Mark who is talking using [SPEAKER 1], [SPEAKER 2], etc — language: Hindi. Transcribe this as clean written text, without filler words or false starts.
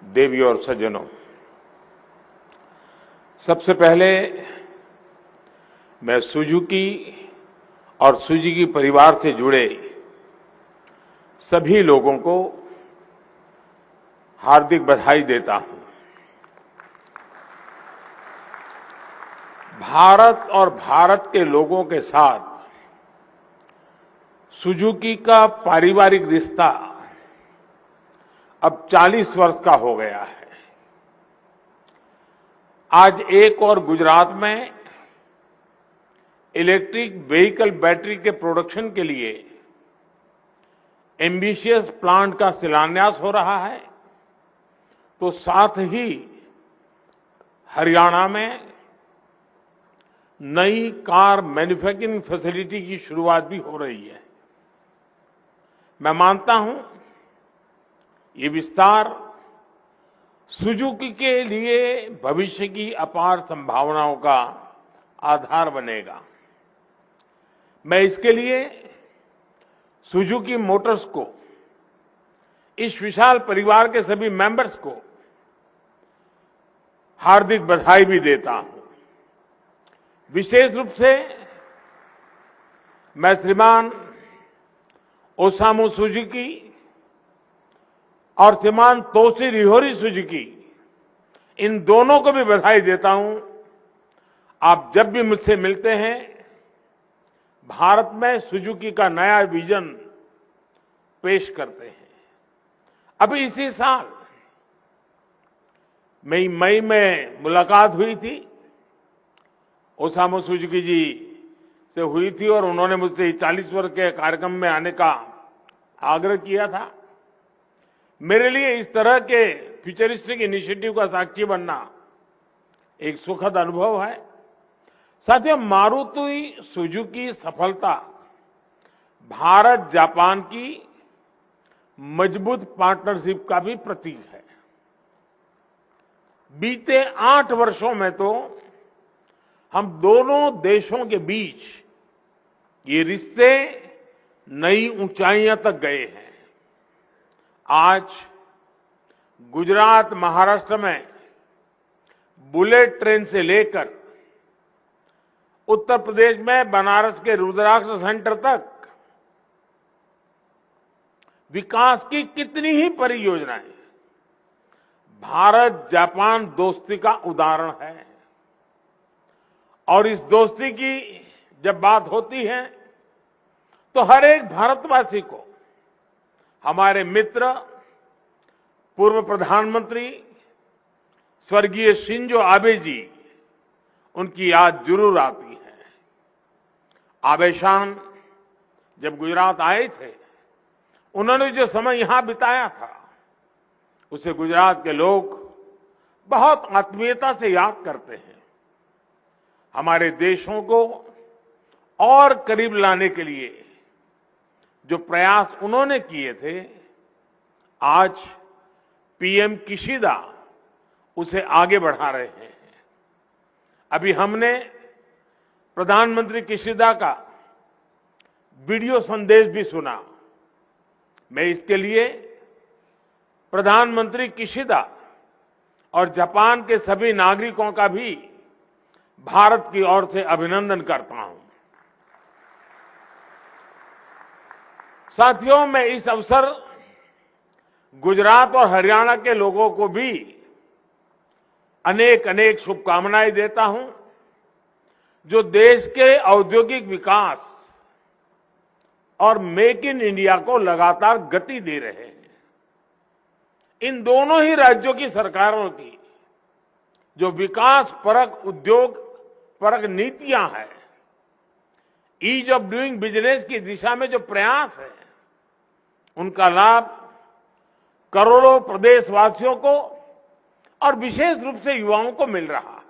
[SPEAKER 1] देवी और सज्जनों, सबसे पहले मैं सुजुकी और सुजुकी परिवार से जुड़े सभी लोगों को हार्दिक बधाई देता हूं। भारत और भारत के लोगों के साथ सुजुकी का पारिवारिक रिश्ता अब 40 वर्ष का हो गया है। आज एक और गुजरात में इलेक्ट्रिक व्हीकल बैटरी के प्रोडक्शन के लिए एम्बिशियस प्लांट का शिलान्यास हो रहा है, तो साथ ही हरियाणा में नई कार मैन्युफैक्चरिंग फैसिलिटी की शुरुआत भी हो रही है। मैं मानता हूं ये विस्तार सुजुकी के लिए भविष्य की अपार संभावनाओं का आधार बनेगा। मैं इसके लिए सुजुकी मोटर्स को, इस विशाल परिवार के सभी मेंबर्स को हार्दिक बधाई भी देता हूं। विशेष रूप से मैं श्रीमान ओसामू सुजुकी और श्रीमान तोशिहिरोरी सुजुकी, इन दोनों को भी बधाई देता हूं। आप जब भी मुझसे मिलते हैं, भारत में सुजुकी का नया विजन पेश करते हैं। अभी इसी साल मई में मुलाकात हुई थी, ओसामू सुजुकी जी से हुई थी और उन्होंने मुझसे 40 वर्ष के कार्यक्रम में आने का आग्रह किया था। मेरे लिए इस तरह के फ्यूचरिस्टिक इनिशिएटिव का साक्षी बनना एक सुखद अनुभव है। साथियों, मारुति सुजुकी सफलता भारत जापान की मजबूत पार्टनरशिप का भी प्रतीक है। बीते 8 वर्षों में तो हम दोनों देशों के बीच ये रिश्ते नई ऊंचाइयां तक गए हैं। आज गुजरात, महाराष्ट्र में बुलेट ट्रेन से लेकर उत्तर प्रदेश में बनारस के रुद्राक्ष सेंटर तक विकास की कितनी ही परियोजनाएं भारत जापान दोस्ती का उदाहरण है। और इस दोस्ती की जब बात होती है तो हर एक भारतवासी को हमारे मित्र पूर्व प्रधानमंत्री स्वर्गीय शिंजो आबे जी, उनकी याद जरूर आती है। आबे शान जब गुजरात आए थे, उन्होंने जो समय यहां बिताया था, उसे गुजरात के लोग बहुत आत्मीयता से याद करते हैं। हमारे देशों को और करीब लाने के लिए जो प्रयास उन्होंने किए थे, आज पीएम किशिदा उसे आगे बढ़ा रहे हैं। अभी हमने प्रधानमंत्री किशिदा का वीडियो संदेश भी सुना। मैं इसके लिए प्रधानमंत्री किशिदा और जापान के सभी नागरिकों का भी भारत की ओर से अभिनंदन करता हूं। साथियों, मैं इस अवसर गुजरात और हरियाणा के लोगों को भी अनेक अनेक शुभकामनाएं देता हूं, जो देश के औद्योगिक विकास और मेक इन इंडिया को लगातार गति दे रहे हैं। इन दोनों ही राज्यों की सरकारों की जो विकास परक, उद्योग परक नीतियां हैं, ईज ऑफ डूइंग बिजनेस की दिशा में जो प्रयास है, उनका लाभ करोड़ों प्रदेशवासियों को और विशेष रूप से युवाओं को मिल रहा है।